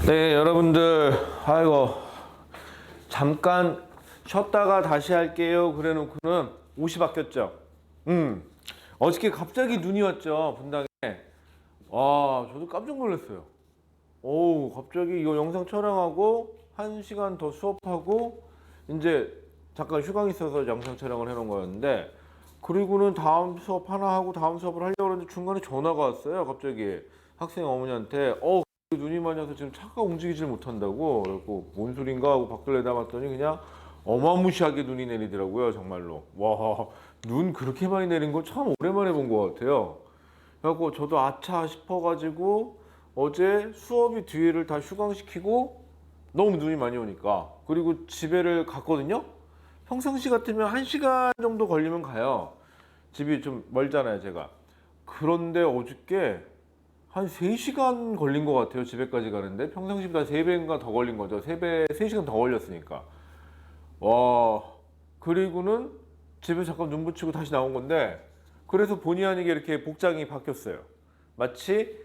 네, 여러분들, 아이고, 잠깐 쉬었다가 다시 할게요. 그래 놓고는 옷이 바뀌었죠. 어저께 갑자기 눈이 왔죠, 분당에. 와, 저도 깜짝 놀랐어요. 오, 갑자기 이거 영상 촬영하고, 1시간 더 수업하고, 이제 잠깐 휴강 있어서 영상 촬영을 해놓은 거였는데, 그리고는 다음 수업 하나 하고 다음 수업을 하려고 했는데 중간에 전화가 왔어요, 갑자기. 학생 어머니한테, 눈이 많이 와서 지금 차가 움직이질 못한다고. 그래갖고 뭔 소린가 하고 밖을 내다봤더니 그냥 어마무시하게 눈이 내리더라고요, 정말로. 와, 눈 그렇게 많이 내린 거 참 오랜만에 본 것 같아요. 그래갖고 저도 아차 싶어가지고 어제 수업이 뒤를 다 휴강시키고 너무 눈이 많이 오니까, 그리고 집에를 갔거든요. 평상시 같으면 1시간 정도 걸리면 가요. 집이 좀 멀잖아요, 제가. 그런데 어저께 한 3시간 걸린 것 같아요, 집에까지 가는데. 평상시보다 3배인가 더 걸린 거죠. 3시간 더 걸렸으니까. 와, 그리고는 집에 잠깐 눈 붙이고 다시 나온 건데, 그래서 본의 아니게 이렇게 복장이 바뀌었어요. 마치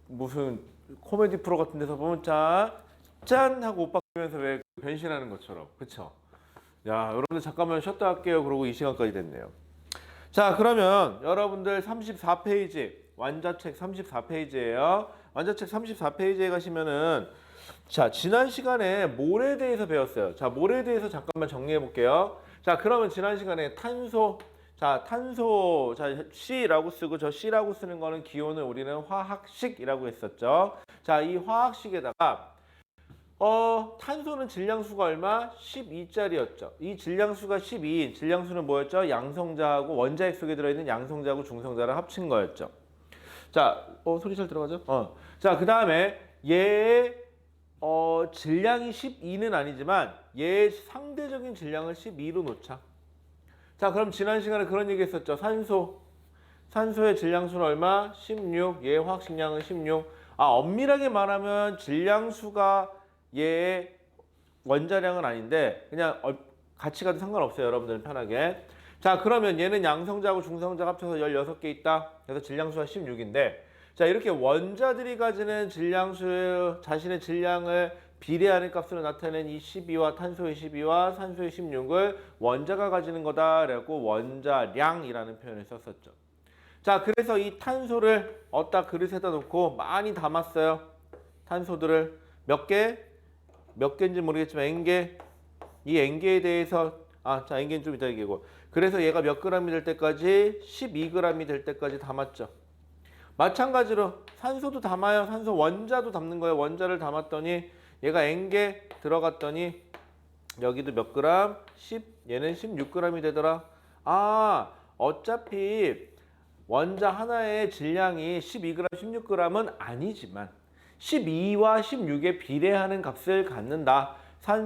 무슨 코미디 프로 같은 데서 보면 짠 하고 옷 바뀌면서 왜 변신하는 것처럼. 그쵸? 야, 여러분들 잠깐만 쉬었다 할게요. 그러고 이 시간까지 됐네요. 자, 그러면 여러분들 34페이지, 완자책 34페이지예요. 완자책 34페이지에 가시면은, 자, 지난 시간에 몰에 대해서 배웠어요. 자, 몰에 대해서 잠깐만 정리해 볼게요. 자, 그러면 지난 시간에 탄소, 자, C라고 쓰고, 저 C라고 쓰는 거는 기호는 우리는 화학식이라고 했었죠. 자, 이 화학식에다가 탄소는 질량수가 얼마? 12짜리였죠. 이 질량수가 12인 질량수는 뭐였죠? 양성자하고 원자핵 속에 들어있는 양성자하고 중성자를 합친 거였죠. 자, 소리 잘 들어가죠? 자, 그 다음에 얘의 질량이 12는 아니지만 얘의 상대적인 질량을 12로 놓자. 자, 그럼 지난 시간에 그런 얘기 했었죠. 산소의 질량수는 얼마? 16. 얘의 화학식량은 16. 엄밀하게 말하면 질량수가 얘의 원자량은 아닌데 그냥 같이 가도 상관없어요, 여러분들은 편하게. 자, 그러면 얘는 양성자하고 중성자가 합쳐서 16개 있다. 그래서 질량수가 16인데, 자, 이렇게 원자들이 가지는 질량수, 자신의 질량을 비례하는 값으로 나타낸 이 12와 탄소의 12와 산소의 16을 원자가 가지는 거다 라고 원자량이라는 표현을 썼었죠. 자, 그래서 이 탄소를 어디다 그릇에다 놓고 많이 담았어요. 탄소들을 몇 개인지 모르겠지만 N개, 이 N개에 대해서 자, N개는 좀 이따 얘기하고, 그래서 얘가 몇 g이 될 때까지 12g이 될 때까지 담았죠. 마찬가지로 산소도 담아요. 산소 원자도 담는 거예요. 원자를 담았더니 얘가 N개 들어갔더니 여기도 몇 그램? 얘는 16g이 되더라. 어차피 원자 하나의 질량이 12g, 16g은 아니지만 12와 16에 비례하는 값을 갖는다.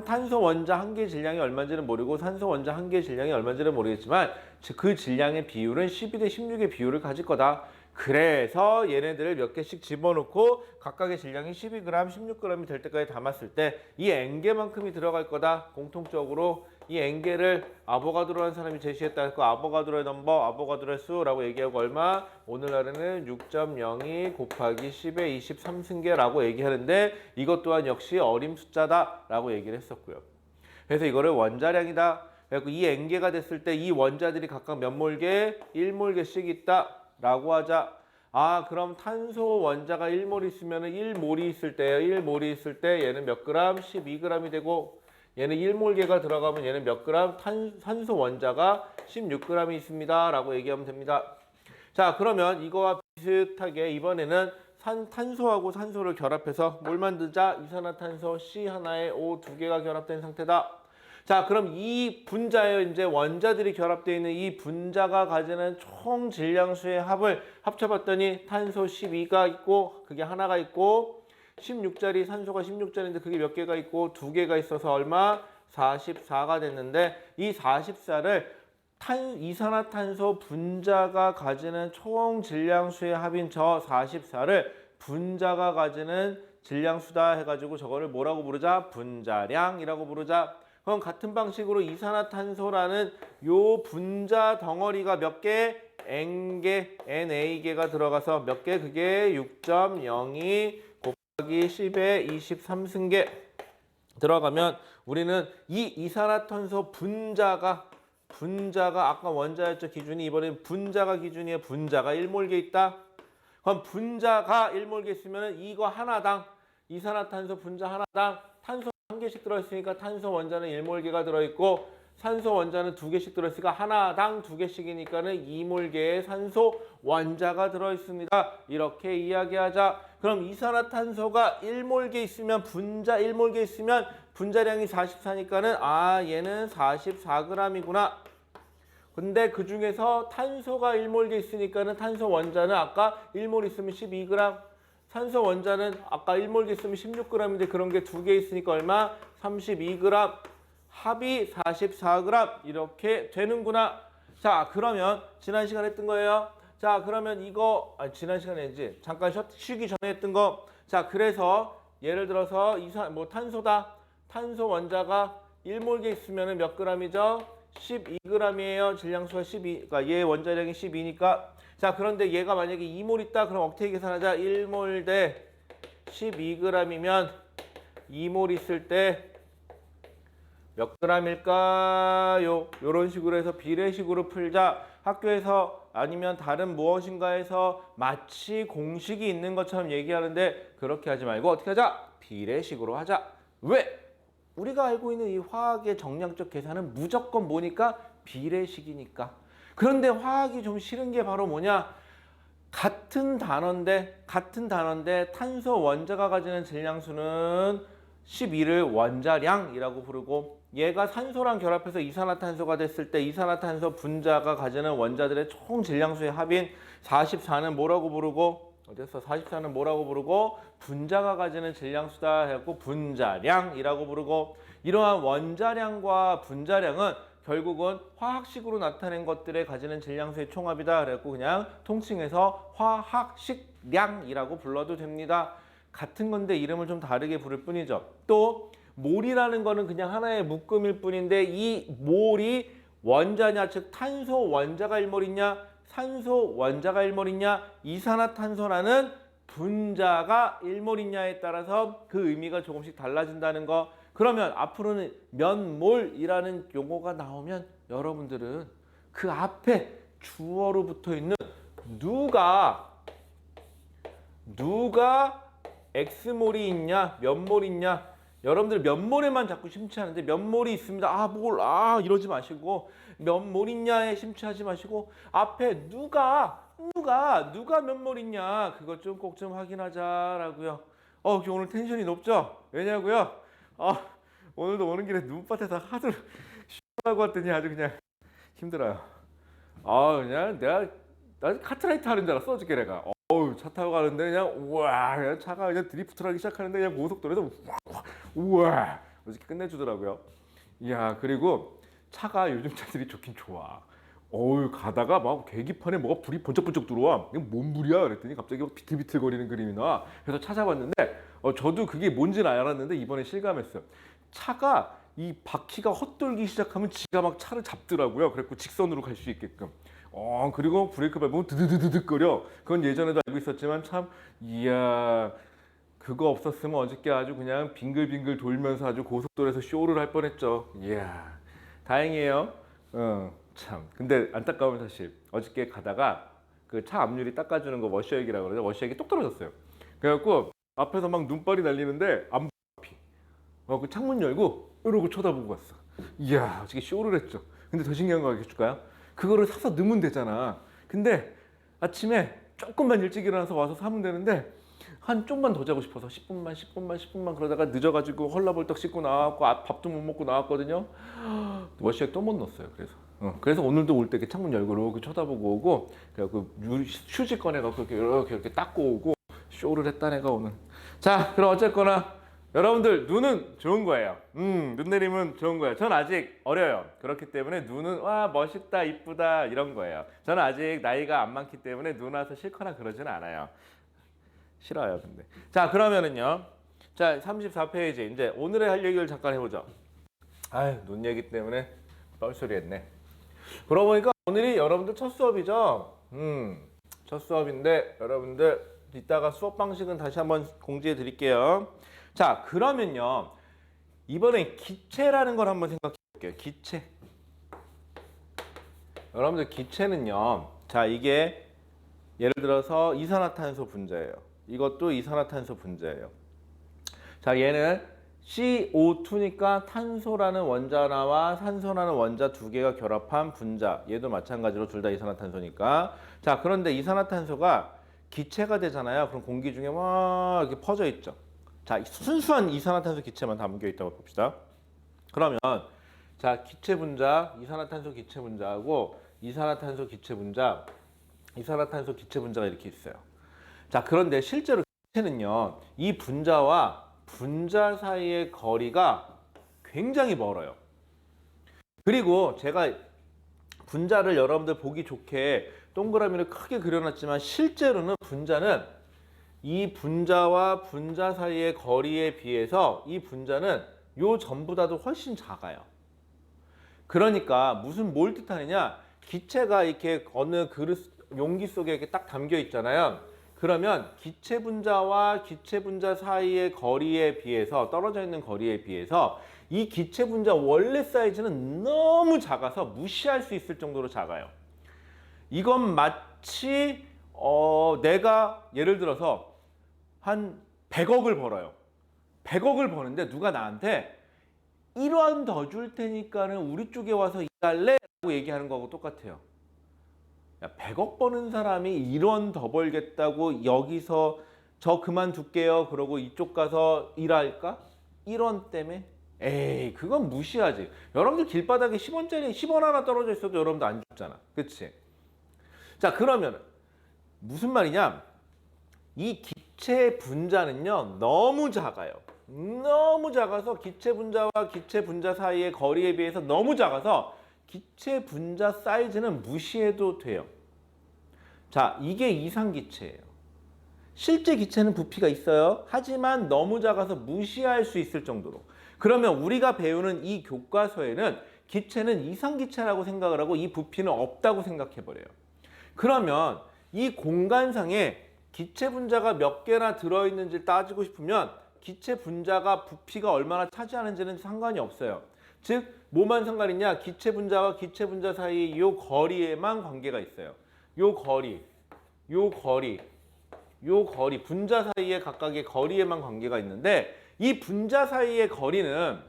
탄소 원자 한 개 질량이 얼마인지는 모르고 산소 원자 한 개 질량이 얼마인지는 모르겠지만 그 질량의 비율은 12대 16의 비율을 가질 거다. 그래서 얘네들을 몇 개씩 집어넣고 각각의 질량이 12g, 16g이 될 때까지 담았을 때 이 N개만큼이 들어갈 거다. 공통적으로 이 N개를 아보가드로라는 사람이 제시했다. 그 아보가드로의 넘버, 아보가드로의 수라고 얘기하고 얼마? 오늘날에는 6.02 곱하기 10의 23승계라고 얘기하는데 이것 또한 역시 어림 숫자다 라고 얘기를 했었고요. 그래서 이거를 원자량이다. 그래서 이 N개가 됐을 때 이 원자들이 각각 몇 몰개? 1몰개씩 있다 라고 하자. 그럼 탄소 원자가 1몰 있으면 1몰이 있을 때요. 1몰이 있을 때 얘는 몇 그램? 12g이 되고, 얘는 1몰개가 들어가면 얘는 몇 그램? 산소 원자가 16g이 있습니다 라고 얘기하면 됩니다. 자, 그러면 이거와 비슷하게 이번에는 탄소하고 산소를 결합해서 뭘 만들자? 이산화탄소 C 하나에 O 두 개가 결합된 상태다. 자, 그럼 이 분자에 이제 원자들이 결합되어 있는 이 분자가 가지는 총 질량수의 합을 합쳐봤더니 탄소 12가 있고 그게 하나가 있고 16짜리 산소가 16짜리인데 그게 몇 개가 있고 두 개가 있어서 얼마? 44가 됐는데 이 44를 이산화탄소 분자가 가지는 총 질량수의 합인 저 44를 분자가 가지는 질량수다 해가지고 저거를 뭐라고 부르자? 분자량이라고 부르자. 그럼 같은 방식으로 이산화탄소라는 요 분자 덩어리가 몇 개? N개, NA개가 들어가서 몇 개? 그게 6.02 곱하기 10의 23승계 들어가면 우리는 이 이산화탄소 분자가 아까 원자였죠 기준이, 이번엔 분자가 기준이에요. 분자가 1몰게 있다. 그럼 분자가 1몰게 있으면 이거 하나당 이산화탄소 분자 하나당 탄소 한 개씩 들어있으니까 탄소 원자는 1몰게가 들어있고 산소 원자는 2개씩 들어있으니까 하나당 2개씩이니까는 2몰게의 산소 원자가 들어있습니다. 이렇게 이야기하자. 그럼 이산화탄소가 1몰게 있으면 분자 1몰게 있으면 분자량이 44니까는 얘는 44g이구나. 근데 그 중에서 탄소가 1몰게 있으니까는 탄소 원자는 아까 1몰 있으면 12g, 산소 원자는 아까 1몰게 있으면 16g인데 그런 게 2개 있으니까 얼마? 32g. 합이 44g 이렇게 되는구나. 자, 그러면 지난 시간에 했던 거예요. 자, 그러면 이거 지난 시간에 했지. 잠깐 쉬기 전에 했던 거. 자, 그래서 예를 들어서 탄소다. 탄소 원자가 1몰게 있으면 몇 g이죠? 12g이에요. 질량수가 12. 그러니까 얘 원자량이 12니까. 자, 그런데 얘가 만약에 2몰 있다. 그럼 어떻게 계산하자? 1몰 대 12g이면 2몰 있을 때 몇 g일까요? 이런 식으로 해서 비례식으로 풀자. 학교에서 아니면 다른 무엇인가에서 마치 공식이 있는 것처럼 얘기하는데 그렇게 하지 말고 어떻게 하자? 비례식으로 하자. 왜? 우리가 알고 있는 이 화학의 정량적 계산은 무조건 뭐니까? 비례식이니까. 그런데 화학이 좀 싫은 게 바로 뭐냐? 같은 단어인데 탄소 원자가 가지는 질량수는 12를 원자량이라고 부르고 얘가 산소랑 결합해서 이산화탄소가 됐을 때 이산화탄소 분자가 가지는 원자들의 총 질량수의 합인 44는 뭐라고 부르고 44는 뭐라고 부르고 분자가 가지는 질량수다 해갖고 분자량이라고 부르고 이러한 원자량과 분자량은 결국은 화학식으로 나타낸 것들에 가지는 질량수의 총합이다. 그래갖고 그냥 통칭해서 화학식량이라고 불러도 됩니다. 같은 건데 이름을 좀 다르게 부를 뿐이죠. 또 몰이라는 거는 그냥 하나의 묶음일 뿐인데 이 몰이 원자냐, 즉 탄소 원자가 1몰이냐, 산소 원자가 1몰이냐, 이산화탄소라는 분자가 1몰이냐에 따라서 그 의미가 조금씩 달라진다는 거. 그러면 앞으로는 몇 몰이라는 용어가 나오면 여러분들은 그 앞에 주어로 붙어 있는 누가 X몰이 있냐, 몇 몰 있냐. 여러분들 몇 몰에만 자꾸 심취하는데 몇 몰이 있습니다. 이러지 마시고 몇 몰 있냐에 심취하지 마시고 앞에 누가 몇 몰 있냐 그것 좀 꼭 좀 확인하자라고요. 오늘 텐션이 높죠? 왜냐고요? 오늘도 오는 길에 눈밭에서 하도 쉬하고 왔더니 아주 그냥 힘들어요. 그냥 나 카트라이트 하는 줄 알았어 어저께 내가. 차 타고 가는데 그냥 차가 그냥 드리프트를 하기 시작하는데 그냥 고속도로에서 우와 어저께 끝내주더라고요. 이야, 그리고 차가 요즘 차들이 좋긴 좋아. 가다가 막 계기판에 뭐가 불이 번쩍번쩍 들어와. 이게 뭔 불이야? 그랬더니 갑자기 막 비틀비틀거리는 그림이 나와. 그래서 찾아봤는데 저도 그게 뭔지는 알았는데 이번에 실감했어요. 차가 이 바퀴가 헛돌기 시작하면 지가 막 차를 잡더라고요. 그래갖고 직선으로 갈 수 있게끔. 그리고 브레이크 밟으면 드드드드득거려. 그건 예전에도 알고 있었지만 참 이야, 그거 없었으면 어저께 아주 그냥 빙글빙글 돌면서 아주 고속도로에서 쇼를 할 뻔했죠. 이야, 다행이에요. 참. 근데 안타까운 사실 어저께 가다가 그 차 앞유리 닦아주는 거 워셔액이라고 그러죠. 워셔액이 똑 떨어졌어요. 그래갖고 앞에서 막 눈발이 날리는데 안 그 창문 열고 이러고 쳐다보고 왔어. 이야, 어저께 쇼를 했죠. 근데 더 신기한 거 알려줄까요? 그거를 사서 넣으면 되잖아. 근데 아침에 조금만 일찍 일어나서 와서 사면 되는데 한 좀만 더 자고 싶어서 10분만 그러다가 늦어가지고 헐라벌떡 씻고 나왔고 밥도 못 먹고 나왔거든요. 워시액 또 못 넣었어요. 그래서 오늘도 올 때 이렇게 창문 열고 이렇게 쳐다보고 오고 그래갖고 휴지 꺼내갖고 이렇게 닦고 오고 쇼를 했다 내가 오늘. 자, 그럼 어쨌거나 여러분들 눈은 좋은 거예요. 눈 내리면 좋은 거예요. 전 아직 어려요. 그렇기 때문에 눈은 와 멋있다 이쁘다 이런 거예요. 저는 아직 나이가 안 많기 때문에 눈 와서 싫거나 그러지는 않아요. 싫어요 근데. 자, 그러면은요. 자, 34페이지 이제 오늘의 할 얘기를 잠깐 해보죠. 눈 얘기 때문에 뻘소리 했네. 그러고 보니까 오늘이 여러분들 첫 수업이죠. 첫 수업인데 여러분들 이따가 수업 방식은 다시 한번 공지해 드릴게요. 자, 그러면요. 이번엔 기체라는 걸 한번 생각해 볼게요. 기체. 여러분들 기체는요. 자, 이게 예를 들어서 이산화탄소 분자예요. 이것도 이산화탄소 분자예요. 자, 얘는 CO2니까 탄소라는 원자나와 산소라는 원자 두 개가 결합한 분자. 얘도 마찬가지로 둘 다 이산화탄소니까. 자, 그런데 이산화탄소가 기체가 되잖아요. 그럼 공기 중에 막 이렇게 퍼져 있죠. 자, 순수한 이산화탄소 기체만 담겨 있다고 봅시다. 그러면 자, 기체 분자, 이산화탄소 기체 분자하고 이산화탄소 기체 분자, 이산화탄소 기체 분자가 이렇게 있어요. 자, 그런데 실제로 기체는요, 이 분자와 분자 사이의 거리가 굉장히 멀어요. 그리고 제가 분자를 여러분들 보기 좋게 동그라미를 크게 그려놨지만 실제로는 분자는 이 분자와 분자 사이의 거리에 비해서 이 분자는 요 전보다도 훨씬 작아요. 그러니까 무슨 뭘 뜻하느냐, 기체가 이렇게 어느 그릇 용기 속에 이렇게 딱 담겨 있잖아요. 그러면 기체 분자와 기체 분자 사이의 거리에 비해서, 떨어져 있는 거리에 비해서 이 기체 분자 원래 사이즈는 너무 작아서 무시할 수 있을 정도로 작아요. 이건 마치 내가 예를 들어서 한 100억을 벌어요. 100억을 버는데 누가 나한테 1원 더 줄 테니까는 우리 쪽에 와서 일할래? 라고 얘기하는 거하고 똑같아요. 야, 100억 버는 사람이 1원 더 벌겠다고 여기서 저 그만둘게요 그러고 이쪽 가서 일할까? 1원 때문에? 에이, 그건 무시하지. 여러분들 길바닥에 10원짜리 10원 하나 떨어져 있어도 여러분들 안 죽잖아. 그치? 자, 그러면 무슨 말이냐, 이 기체 분자는요 너무 작아요. 너무 작아서 기체 분자와 기체 분자 사이의 거리에 비해서 너무 작아서 기체 분자 사이즈는 무시해도 돼요. 자, 이게 이상기체예요. 실제 기체는 부피가 있어요. 하지만 너무 작아서 무시할 수 있을 정도로. 그러면 우리가 배우는 이 교과서에는 기체는 이상기체라고 생각을 하고 이 부피는 없다고 생각해버려요. 그러면 이 공간상에 기체 분자가 몇 개나 들어있는지 따지고 싶으면 기체 분자가 부피가 얼마나 차지하는지는 상관이 없어요. 즉, 뭐만 상관있냐? 기체 분자와 기체 분자 사이 요 거리에만 관계가 있어요. 요 거리, 요 거리, 요 거리, 분자 사이의 각각의 거리에만 관계가 있는데, 이 분자 사이의 거리는,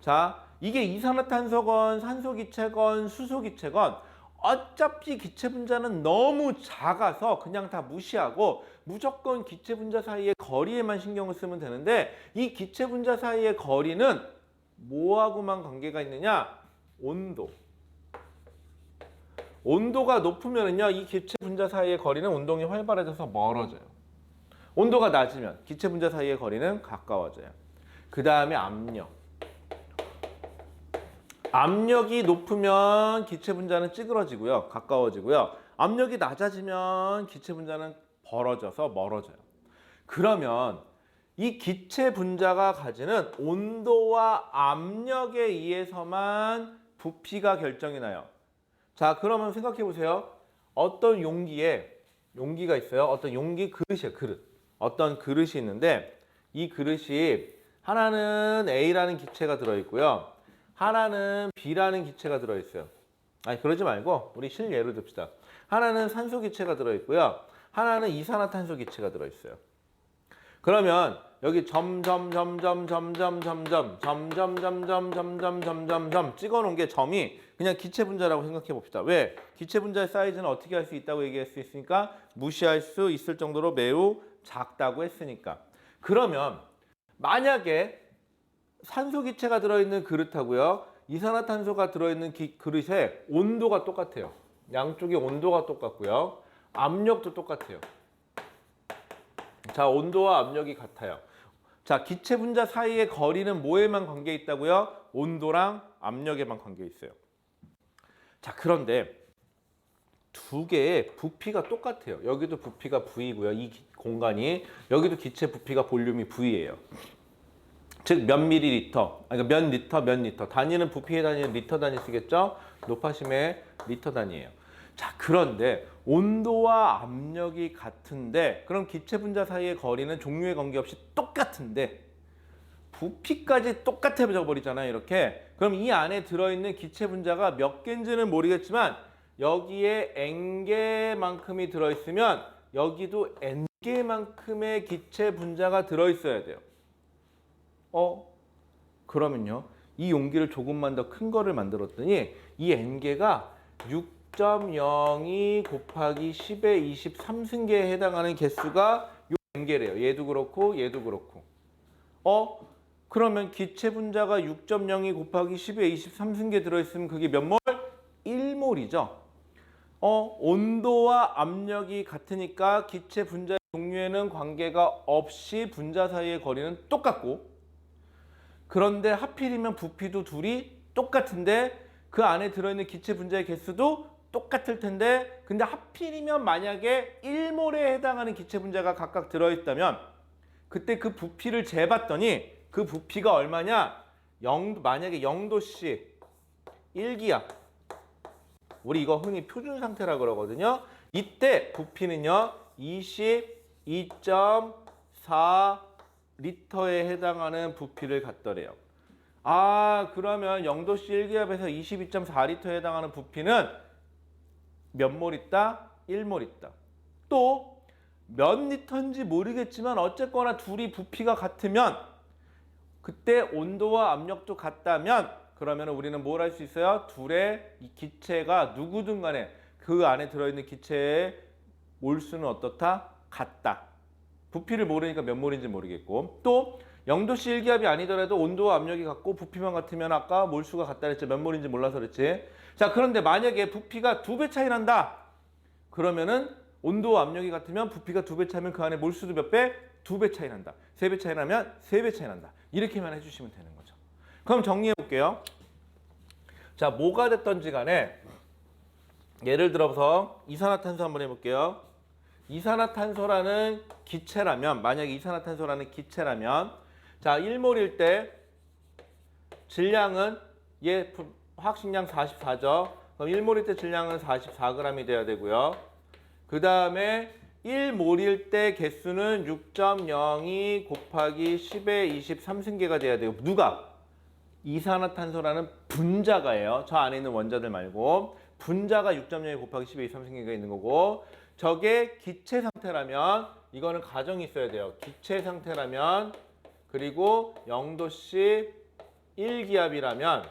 자, 이게 이산화탄소건 산소기체건 수소기체건 어차피 기체 분자는 너무 작아서 그냥 다 무시하고 무조건 기체 분자 사이의 거리에만 신경을 쓰면 되는데, 이 기체 분자 사이의 거리는 뭐하고만 관계가 있느냐? 온도. 온도가 높으면요, 이 기체 분자 사이의 거리는 운동이 활발해져서 멀어져요. 온도가 낮으면 기체 분자 사이의 거리는 가까워져요. 그 다음에 압력. 압력이 높으면 기체 분자는 찌그러지고요, 가까워지고요. 압력이 낮아지면 기체 분자는 벌어져서 멀어져요. 그러면 이 기체 분자가 가지는 온도와 압력에 의해서만 부피가 결정이 나요. 자, 그러면 생각해 보세요. 어떤 용기가 있어요. 어떤 용기 그릇이에요, 그릇. 어떤 그릇이 있는데 이 그릇이 하나는 A라는 기체가 들어있고요. 하나는 B라는 기체가 들어있어요. 아니, 그러지 말고 우리 실예로 듭시다. 하나는 산소 기체가 들어있고요. 하나는 이산화탄소 기체가 들어있어요. 그러면 여기 점점점점점점점점 찍어 놓은 게 점이 그냥 기체 분자라고 생각해 봅시다. 왜? 기체 분자의 사이즈는 어떻게 할 수 있다고 얘기할 수 있으니까, 무시할 수 있을 정도로 매우 작다고 했으니까. 그러면 만약에 산소 기체가 들어있는 그릇하고요, 이산화탄소가 들어있는 그릇의 온도가 똑같아요. 양쪽의 온도가 똑같고요, 압력도 똑같아요. 자, 온도와 압력이 같아요. 자, 기체 분자 사이의 거리는 뭐에만 관계 있다고요? 온도랑 압력에만 관계 있어요. 자, 그런데 두 개의 부피가 똑같아요. 여기도 부피가 V고요. 이 공간이, 여기도 기체 부피가 볼륨이 V예요. 즉, 몇 밀리리터, 그러니까 몇 리터. 단위는 부피의 단위는 리터 단위 쓰겠죠? 높아심의 리터 단위예요. 자, 그런데 온도와 압력이 같은데 그럼 기체 분자 사이의 거리는 종류에 관계없이 똑같은데 부피까지 똑같아져 버리잖아요. 이렇게. 그럼 이 안에 들어있는 기체 분자가 몇 개인지는 모르겠지만 여기에 n개만큼이 들어있으면 여기도 n개만큼의 기체 분자가 들어있어야 돼요. 그러면요. 이 용기를 조금만 더 큰 거를 만들었더니 이 n개가 6.02 곱하기 10의 23승계에 해당하는 개수가 요 n개래요. 얘도 그렇고 얘도 그렇고. 그러면 기체 분자가 6.02 곱하기 10의 23승계 들어있으면 그게 몇 몰? 1몰이죠. 온도와 압력이 같으니까 기체 분자의 종류에는 관계가 없이 분자 사이의 거리는 똑같고 그런데 하필이면 부피도 둘이 똑같은데 그 안에 들어있는 기체 분자의 개수도 똑같을 텐데 근데 하필이면 만약에 1몰에 해당하는 기체 분자가 각각 들어있다면 그때 그 부피를 재봤더니 그 부피가 얼마냐? 만약에 0도씨 1기압 우리 이거 흔히 표준 상태라고 그러거든요. 이때 부피는요 22.4 리터에 해당하는 부피를 갖더래요. 그러면 0도씨 1기압에서 22.4리터에 해당하는 부피는 몇 몰 있다? 1몰 있다. 또 몇 리터인지 모르겠지만 어쨌거나 둘이 부피가 같으면 그때 온도와 압력도 같다면 그러면 우리는 뭘 할 수 있어요? 둘의 이 기체가 누구든 간에 그 안에 들어있는 기체의 몰수는 어떻다? 같다. 부피를 모르니까 몇 몰인지 모르겠고 또 0도씨 1기압이 아니더라도 온도와 압력이 같고 부피만 같으면 아까 몰수가 같다 그랬지 몇 몰인지 몰라서 그랬지. 자, 그런데 만약에 부피가 2배 차이 난다. 그러면은 온도와 압력이 같으면 부피가 2배 차이면 그 안에 몰수도 몇 배? 2배 차이 난다. 3배 차이 나면 3배 차이 난다. 이렇게만 해주시면 되는 거죠. 그럼 정리해 볼게요. 자, 뭐가 됐던지 간에 예를 들어서 이산화탄소 한번 해볼게요. 이산화탄소라는 기체라면 만약에 이산화탄소라는 기체라면 자 1몰일 때 질량은 화학식량 44죠. 그럼 1몰일 때 질량은 44g이 돼야 되고요. 그 다음에 1몰일 때 개수는 6.02 곱하기 10의 23승계가 돼야 돼요. 누가? 이산화탄소라는 분자가예요. 저 안에 있는 원자들 말고 분자가 6.02 곱하기 10의 23승계가 있는 거고 저게 기체 상태라면 이거는 가정이 있어야 돼요. 기체 상태라면 그리고 0도씨 1기압이라면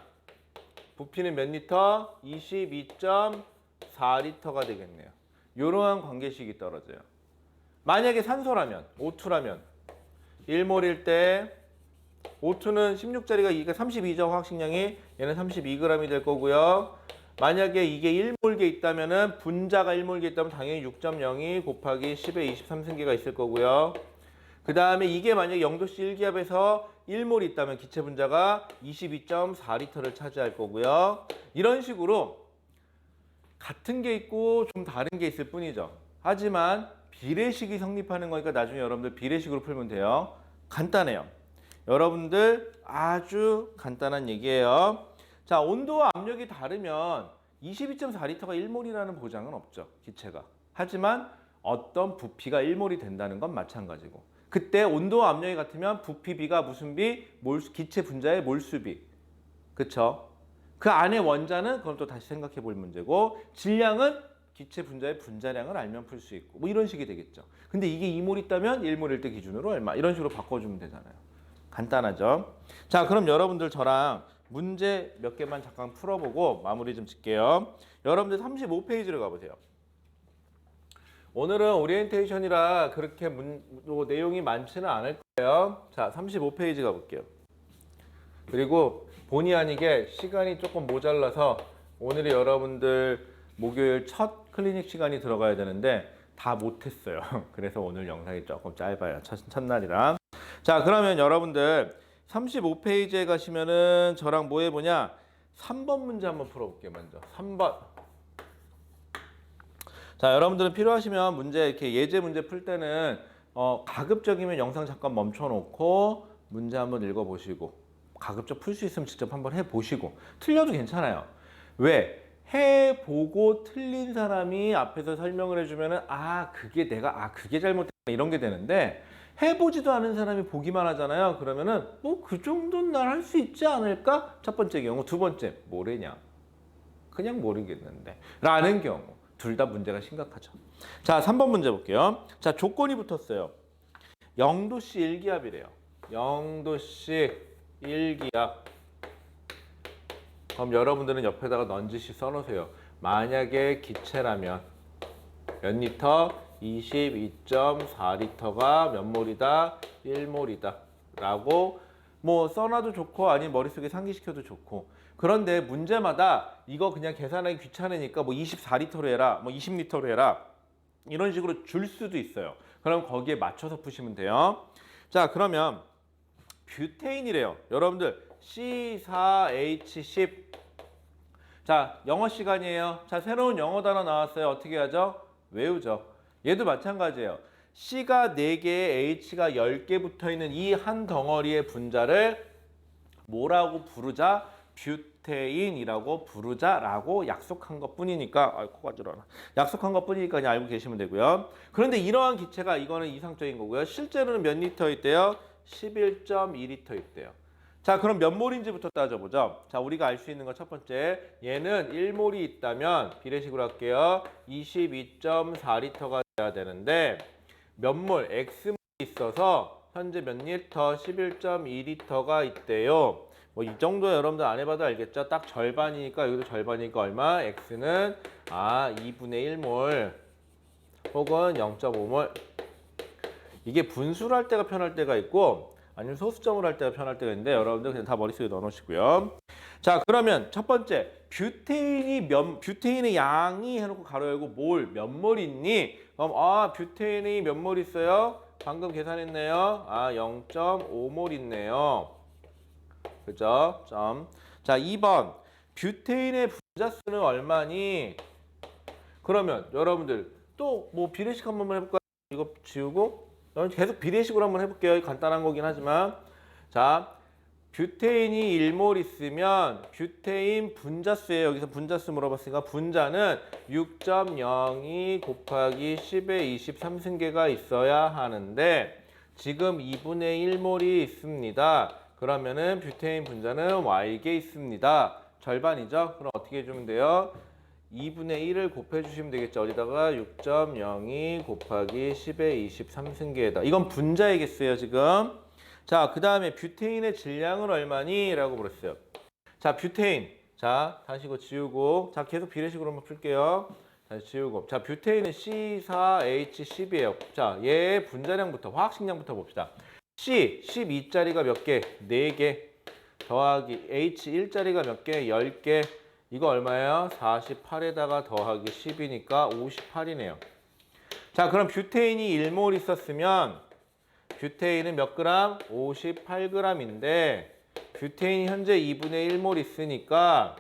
부피는 몇 리터? 22.4리터가 되겠네요. 이러한 관계식이 떨어져요. 만약에 산소라면, O2라면 1몰일 때 O2는 16자리가 이게 32죠. 화학식량이 얘는 32g이 될 거고요. 만약에 이게 1몰계 있다면은 분자가 1몰계 있다면 당연히 6.02 곱하기 10의 23승계가 있을 거고요. 그 다음에 이게 만약에 0도씨 1기압에서 1몰이 있다면 기체 분자가 22.4리터를 차지할 거고요. 이런 식으로 같은 게 있고 좀 다른 게 있을 뿐이죠. 하지만 비례식이 성립하는 거니까 나중에 여러분들 비례식으로 풀면 돼요. 간단해요. 여러분들 아주 간단한 얘기예요. 자, 온도와 압력이 다르면 22.4리터가 1몰이라는 보장은 없죠. 기체가. 하지만 어떤 부피가 1몰이 된다는 건 마찬가지고 그때 온도와 압력이 같으면 부피비가 무슨 비? 기체 분자의 몰수비. 그쵸? 그 안에 원자는 그럼 또 다시 생각해 볼 문제고 질량은 기체 분자의 분자량을 알면 풀 수 있고 뭐 이런 식이 되겠죠. 근데 이게 2몰 있다면 1몰일 때 기준으로 얼마 이런 식으로 바꿔주면 되잖아요. 간단하죠. 자, 그럼 여러분들 저랑 문제 몇 개만 잠깐 풀어보고 마무리 좀 짓게요. 여러분들 35페이지로 가보세요. 오늘은 오리엔테이션이라 그렇게 내용이 많지는 않을 거예요. 자, 35페이지 가볼게요. 그리고 본의 아니게 시간이 조금 모자라서 오늘이 여러분들 목요일 첫 클리닉 시간이 들어가야 되는데 다 못했어요. 그래서 오늘 영상이 조금 짧아요. 첫날이라. 자, 그러면 여러분들 35페이지에 가시면은 저랑 뭐 해보냐 3번 문제 한번 풀어볼게요. 먼저 3번. 자, 여러분들은 필요하시면 문제 이렇게 예제 문제 풀 때는 가급적이면 영상 잠깐 멈춰놓고 문제 한번 읽어보시고 가급적 풀 수 있으면 직접 한번 해보시고 틀려도 괜찮아요. 왜? 해보고 틀린 사람이 앞에서 설명을 해주면은 그게 잘못됐다 이런 게 되는데 해보지도 않은 사람이 보기만 하잖아요. 그러면은 뭐 그 정도는 난 할 수 있지 않을까? 첫 번째 경우. 두 번째, 뭐래냐? 그냥 모르겠는데 라는 경우. 둘 다 문제가 심각하죠. 자, 3번 문제 볼게요. 자, 조건이 붙었어요. 0도씨 일기압이래요. 0도씨 일기압. 그럼 여러분들은 옆에다가 넌지시 써놓으세요. 만약에 기체라면 몇 리터? 22.4리터가 몇 몰이다? 1몰이다 라고 뭐 써놔도 좋고 아니면 머릿속에 상기시켜도 좋고. 그런데 문제마다 이거 그냥 계산하기 귀찮으니까 뭐 24리터로 해라, 뭐 20리터로 해라 이런 식으로 줄 수도 있어요. 그럼 거기에 맞춰서 푸시면 돼요. 자, 그러면 뷰테인이래요. 여러분들 C4H10. 자, 영어 시간이에요. 자, 새로운 영어 단어 나왔어요. 어떻게 하죠? 외우죠. 얘도 마찬가지예요. C가 4개, H가 10개 붙어있는 이 한 덩어리의 분자를 뭐라고 부르자? 뷰테인이라고 부르자라고 약속한 것뿐이니까 코가 줄어라. 약속한 것뿐이니까 그냥 알고 계시면 되고요. 그런데 이러한 기체가 이거는 이상적인 거고요. 실제로는 몇 리터 있대요? 11.2리터 있대요. 자, 그럼 몇 몰인지부터 따져보죠. 자, 우리가 알 수 있는 거 첫 번째, 얘는 1몰이 있다면 비례식으로 할게요. 22.4리터가 돼야 되는데 몇 몰? X몰이 있어서 현재 몇 리터? 11.2리터가 있대요. 뭐 이 정도 여러분들 안 해봐도 알겠죠? 딱 절반이니까 여기도 절반이니까 얼마? X는 2분의 1몰 혹은 0.5몰. 이게 분수로 할 때가 편할 때가 있고 아니면 소수점으로 할 때가 편할 때가 있는데 여러분들 그냥 다 머릿속에 넣어놓으시고요. 자, 그러면 첫 번째 뷰테인의 양이 해놓고 가로 열고 몰 몇 몰 있니? 그럼 뷰테인이 몇 몰 있어요? 방금 계산했네요. 0.5몰 있네요. 그죠? 점. 자, 2번 뷰테인의 분자수는 얼마니? 그러면 여러분들 또 뭐 비례식 한 번만 해볼까요? 이거 지우고 계속 비례식으로 한번 해볼게요. 간단한 거긴 하지만. 자, 뷰테인이 1몰 있으면 뷰테인 분자수예요. 여기서 분자수 물어봤으니까 분자는 6.02 곱하기 10의 23승계가 있어야 하는데 지금 2분의 1몰이 있습니다. 그러면은 뷰테인 분자는 Y개 있습니다. 절반이죠? 그럼 어떻게 해주면 돼요? 2분의 1을 곱해주시면 되겠죠. 어디다가 6.02 곱하기 10의 23승계에다. 이건 분자이겠어요, 지금. 자, 그 다음에 뷰테인의 질량은 얼마니? 라고 물었어요. 자, 뷰테인. 자, 다시 이거 지우고. 자, 계속 비례식으로 한번 풀게요. 다시 지우고. 자, 뷰테인은 C4H10이에요. 자, 얘의 분자량부터, 화학식량부터 봅시다. C, 12짜리가 몇 개? 4개. 더하기 H1짜리가 몇 개? 10개. 이거 얼마예요? 48에다가 더하기 10이니까 58이네요. 자, 그럼 뷰테인이 1몰 있었으면 뷰테인은 몇 그램? 58g인데 뷰테인이 현재 2분의 1몰 있으니까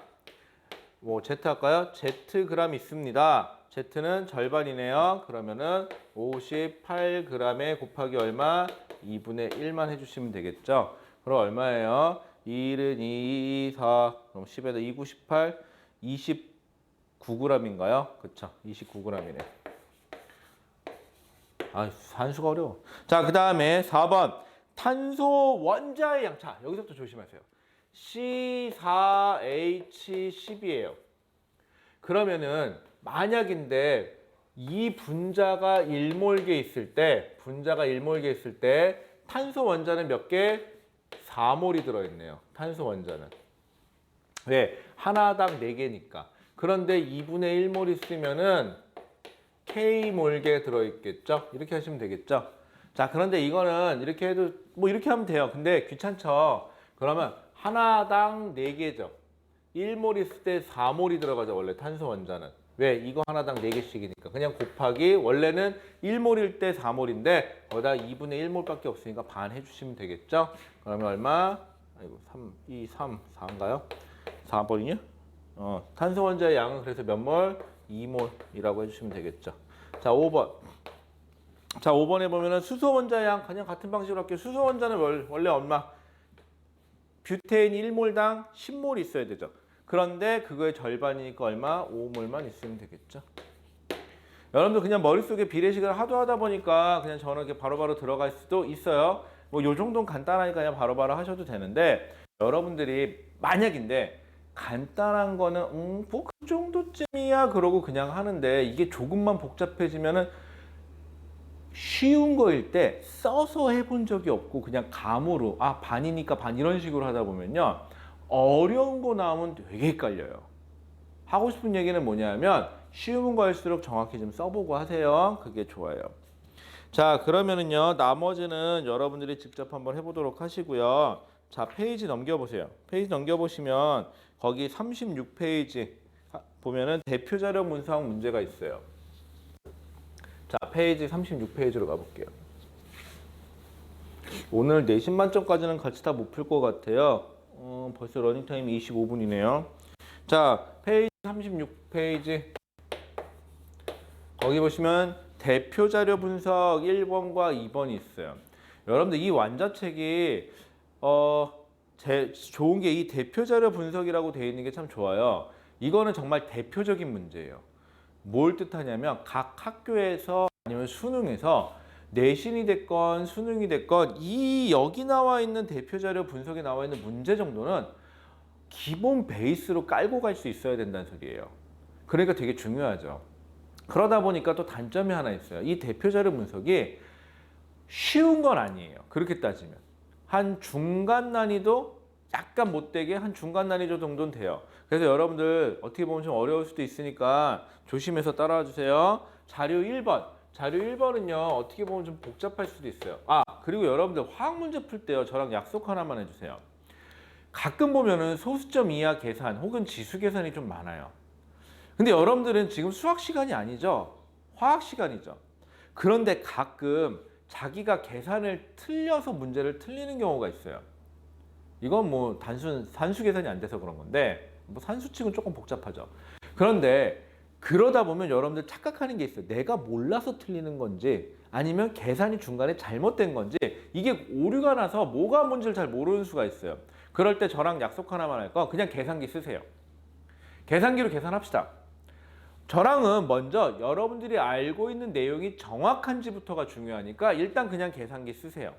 뭐 Z 할까요? Zg 있습니다. Z는 절반이네요. 그러면은 58g에 곱하기 얼마? 2분의 1만 해주시면 되겠죠. 그럼 얼마예요? 1은 2, 4, 그럼 10에다 2, 9, 18, 29g인가요? 그쵸, 29g이네. 산수가 어려워. 자, 그 다음에 4번. 탄소 원자의 양. 자, 여기서부터 조심하세요. C4H10이에요. 그러면은 만약인데 이 분자가 1몰계 있을 때, 탄소 원자는 몇 개? 4몰이 들어있네요. 탄소 원자는. 왜? 하나당 4개니까. 그런데 2분의 1몰 있으면은 K몰계 들어있겠죠? 이렇게 하시면 되겠죠? 자, 그런데 이거는 이렇게 해도, 뭐 이렇게 하면 돼요. 근데 귀찮죠? 그러면 하나당 4개죠. 1몰 있을 때 4몰이 들어가죠. 원래 탄소 원자는. 왜? 이거 하나당 4개씩이니까. 그냥 곱하기, 원래는 1몰일 때 4몰인데, 거기다 2분의 1몰밖에 없으니까 반 해주시면 되겠죠? 그러면 얼마? 아이고, 3, 2, 3, 4인가요? 4번이요? 탄소 원자의 양은 그래서 몇 몰? 2몰이라고 해주시면 되겠죠. 자, 5번. 자, 5번에 보면은 수소 원자의 양, 그냥 같은 방식으로 할게요. 수소 원자는 원래 얼마? 뷰테인 1몰당 10몰 있어야 되죠. 그런데 그거의 절반이니까 얼마? 5몰만 있으면 되겠죠. 여러분들 그냥 머릿속에 비례식을 하도 하다 보니까 그냥 저는 이렇게 바로바로 들어갈 수도 있어요. 뭐 요 정도는 간단하니까 그냥 바로바로 하셔도 되는데, 여러분들이 만약인데 간단한 거는 뭐 그 정도쯤이야 그러고 그냥 하는데, 이게 조금만 복잡해지면은 쉬운 거일 때 써서 해본 적이 없고 그냥 감으로 반이니까 반 이런 식으로 하다 보면요, 어려운 거 나오면 되게 헷갈려요. 하고 싶은 얘기는 뭐냐면 쉬운 거일수록 정확히 좀 써보고 하세요. 그게 좋아요. 자, 그러면은요, 나머지는 여러분들이 직접 한번 해보도록 하시고요. 자, 페이지 넘겨보세요. 페이지 넘겨보시면 거기 36페이지 보면은 대표자료 문서학 문제가 있어요. 자, 페이지 36페이지로 가볼게요. 오늘 내신 만점까지는 같이 다 못 풀 것 같아요. 벌써 러닝타임이 25분이네요. 자, 페이지 36페이지. 거기 보시면 대표자료 분석 1번과 2번이 있어요. 여러분들 이 완자책이 좋은 게 이 대표자료 분석이라고 되어 있는 게 참 좋아요. 이거는 정말 대표적인 문제예요. 뭘 뜻하냐면 각 학교에서 아니면 수능에서 내신이 됐건 수능이 됐건 이 여기 나와 있는 대표자료 분석에 나와 있는 문제 정도는 기본 베이스로 깔고 갈 수 있어야 된다는 소리예요. 그러니까 되게 중요하죠. 그러다 보니까 또 단점이 하나 있어요. 이 대표자료 분석이 쉬운 건 아니에요. 그렇게 따지면 한 중간 난이도, 약간 못되게 한 중간 난이도 정도는 돼요. 그래서 여러분들 어떻게 보면 좀 어려울 수도 있으니까 조심해서 따라와 주세요. 자료 1번. 자료 1번은요, 어떻게 보면 좀 복잡할 수도 있어요. 그리고 여러분들 화학 문제 풀 때요, 저랑 약속 하나만 해주세요. 가끔 보면은 소수점 이하 계산 혹은 지수 계산이 좀 많아요. 근데 여러분들은 지금 수학 시간이 아니죠? 화학 시간이죠. 그런데 가끔 자기가 계산을 틀려서 문제를 틀리는 경우가 있어요. 이건 뭐 단순 산수 계산이 안 돼서 그런 건데, 뭐 산수치고는 조금 복잡하죠. 그런데 그러다 보면 여러분들 착각하는 게 있어요. 내가 몰라서 틀리는 건지 아니면 계산이 중간에 잘못된 건지, 이게 오류가 나서 뭐가 뭔지를 잘 모르는 수가 있어요. 그럴 때 저랑 약속 하나만 할 거, 그냥 계산기 쓰세요. 계산기로 계산합시다. 저랑은 먼저 여러분들이 알고 있는 내용이 정확한지부터가 중요하니까 일단 그냥 계산기 쓰세요.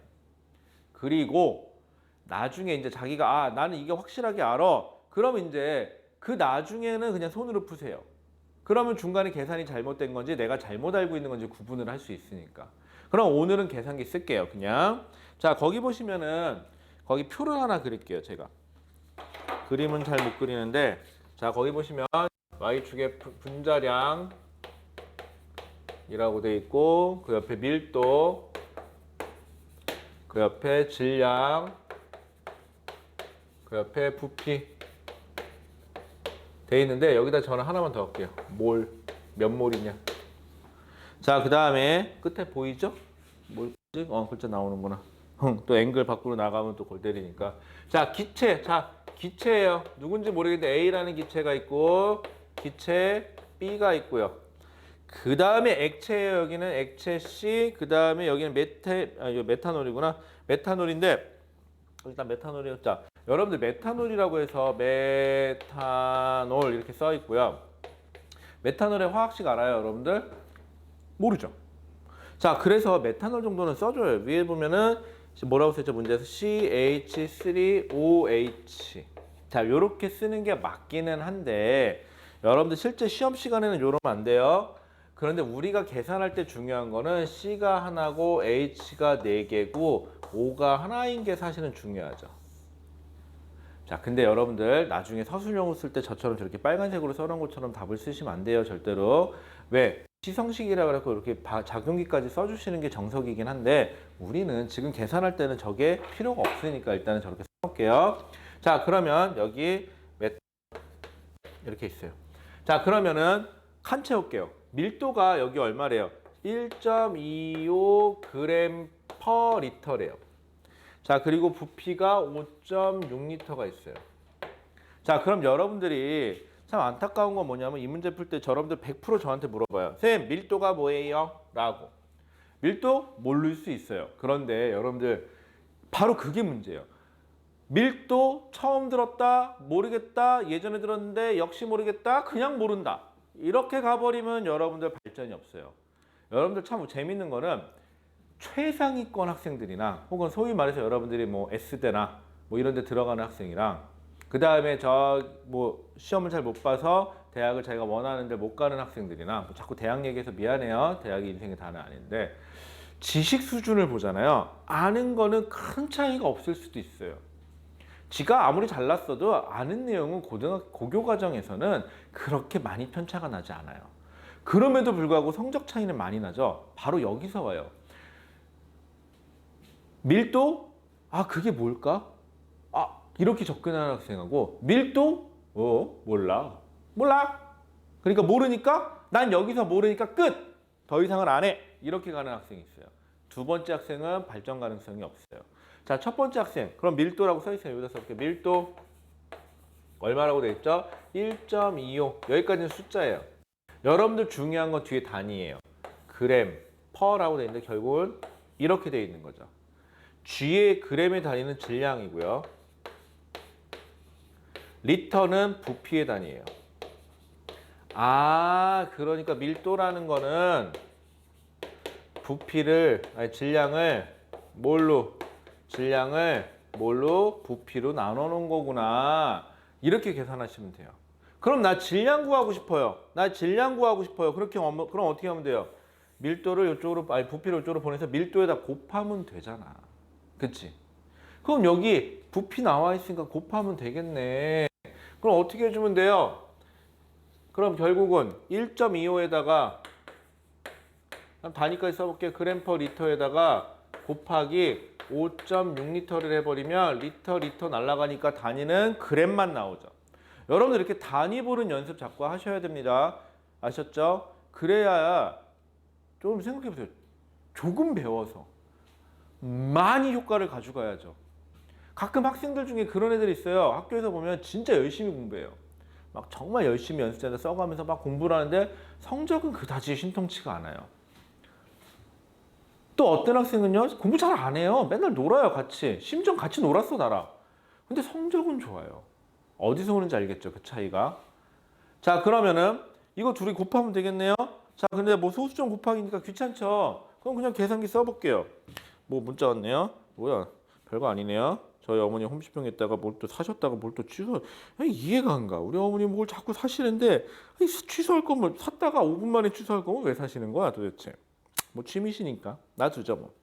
그리고 나중에 이제 자기가 나는 이게 확실하게 알아. 그럼 이제 그 나중에는 그냥 손으로 푸세요. 그러면 중간에 계산이 잘못된 건지 내가 잘못 알고 있는 건지 구분을 할 수 있으니까. 그럼 오늘은 계산기 쓸게요. 그냥. 자, 거기 보시면은 거기 표를 하나 그릴게요. 제가. 그림은 잘 못 그리는데, 자, 거기 보시면 Y축에 분자량이라고 돼 있고, 그 옆에 밀도, 그 옆에 질량, 그 옆에 부피 돼 있는데, 여기다 저는 하나만 더 할게요. 몰, 몇 몰이냐. 자, 그 다음에 끝에 보이죠? 뭐지? 글자 나오는구나. 또 앵글 밖으로 나가면 또 골 때리니까. 자, 기체. 자, 기체예요. 누군지 모르겠는데 A라는 기체가 있고 기체 B가 있고요. 그 다음에 액체예요. 여기는 액체 C. 그 다음에 여기는 이거 메탄올이구나. 메탄올인데 일단 메탄올이요. 자, 여러분들 메탄올이라고 해서 메탄올 이렇게 써 있고요. 메탄올의 화학식 알아요, 여러분들? 모르죠. 자, 그래서 메탄올 정도는 써줘요. 위에 보면은 뭐라고 써있죠? 문제에서 CH3OH. 자, 요렇게 쓰는 게 맞기는 한데 여러분들 실제 시험 시간에는 요러면 안 돼요. 그런데 우리가 계산할 때 중요한 거는 C가 하나고 H가 4개고 O가 하나인 게 사실은 중요하죠. 자, 근데 여러분들 나중에 서술형을 쓸 때 저처럼 저렇게 빨간색으로 써놓은 것처럼 답을 쓰시면 안 돼요, 절대로. 왜? 시성식이라 그래서 이렇게 작용기까지 써주시는 게 정석이긴 한데 우리는 지금 계산할 때는 저게 필요가 없으니까 일단은 저렇게 써놓을게요. 자, 그러면 여기 이렇게 있어요. 자, 그러면은 칸 채울게요. 밀도가 여기 얼마래요? 1.25g per 리터래요. 자, 그리고 부피가 5.6리터가 있어요. 자, 그럼 여러분들이 참 안타까운 건 뭐냐면 이 문제 풀 때 여러분들 100% 저한테 물어봐요. 쌤, 밀도가 뭐예요? 라고. 밀도 모를 수 있어요. 그런데 여러분들 바로 그게 문제예요. 밀도 처음 들었다, 모르겠다, 예전에 들었는데 역시 모르겠다, 그냥 모른다. 이렇게 가버리면 여러분들 발전이 없어요. 여러분들 참 재밌는 거는 최상위권 학생들이나 혹은 소위 말해서 여러분들이 뭐 S대나 뭐 이런 데 들어가는 학생이랑 그 다음에 저 뭐 시험을 잘 못 봐서 대학을 자기가 원하는 데 못 가는 학생들이나 뭐 자꾸 대학 얘기해서 미안해요. 대학이 인생의 다는 아닌데 지식 수준을 보잖아요. 아는 거는 큰 차이가 없을 수도 있어요. 지가 아무리 잘났어도 아는 내용은 고교 과정에서는 그렇게 많이 편차가 나지 않아요. 그럼에도 불구하고 성적 차이는 많이 나죠. 바로 여기서 와요. 밀도? 아, 그게 뭘까? 아, 이렇게 접근하는 학생하고 밀도? 몰라. 그러니까 모르니까 난 여기서 모르니까 끝! 더 이상은 안 해. 이렇게 가는 학생이 있어요. 두 번째 학생은 발전 가능성이 없어요. 자, 첫 번째 학생. 그럼 밀도라고 써있어요. 여기다 써볼게요. 밀도 얼마라고 되어 있죠? 1.25. 여기까지는 숫자예요. 여러분들 중요한 건 뒤에 단위예요. 그램, 퍼라고 되어 있는데 결국은 이렇게 되어 있는 거죠. G의 그램의 단위는 질량이고요. 리터는 부피의 단위예요. 아, 그러니까 밀도라는 거는 질량을 뭘로 부피로 나눠 놓은 거구나. 이렇게 계산하시면 돼요. 그럼 나 질량 구하고 싶어요. 그럼 어떻게 하면 돼요? 밀도를 이쪽으로, 부피를 이쪽으로 보내서 밀도에다 곱하면 되잖아. 그치? 그럼 여기 부피 나와 있으니까 곱하면 되겠네. 그럼 어떻게 해주면 돼요? 그럼 결국은 1.25에다가 단위까지 써볼게요. 그램 퍼 리터에다가 곱하기 5.6리터를 해버리면 리터 날아가니까 단위는 그램만 나오죠. 여러분들 이렇게 단위 보는 연습 자꾸 하셔야 됩니다. 아셨죠? 그래야 좀 생각해보세요. 조금 배워서 많이 효과를 가져가야죠. 가끔 학생들 중에 그런 애들이 있어요. 학교에서 보면 진짜 열심히 공부해요. 막 정말 열심히 연습장에서 써가면서 막 공부를 하는데 성적은 그다지 신통치가 않아요. 또 어떤 학생은요, 공부 잘 안 해요. 맨날 놀아요, 같이. 심지어 같이 놀았어, 나랑. 근데 성적은 좋아요. 어디서 오는지 알겠죠, 그 차이가. 자, 그러면은 이거 둘이 곱하면 되겠네요. 자, 근데 뭐 소수점 곱하기니까 귀찮죠. 그럼 그냥 계산기 써볼게요. 뭐 문자 왔네요. 뭐야, 별거 아니네요. 저희 어머니 홈쇼핑했다가 뭘 또 사셨다가 뭘 또 취소. 아니, 이해가 안 가. 우리 어머니 뭘 자꾸 사시는데 아니, 취소할 거면 샀다가 5분 만에 취소할 거면 왜 사시는 거야 도대체. 뭐 취미시니까 놔두죠 뭐.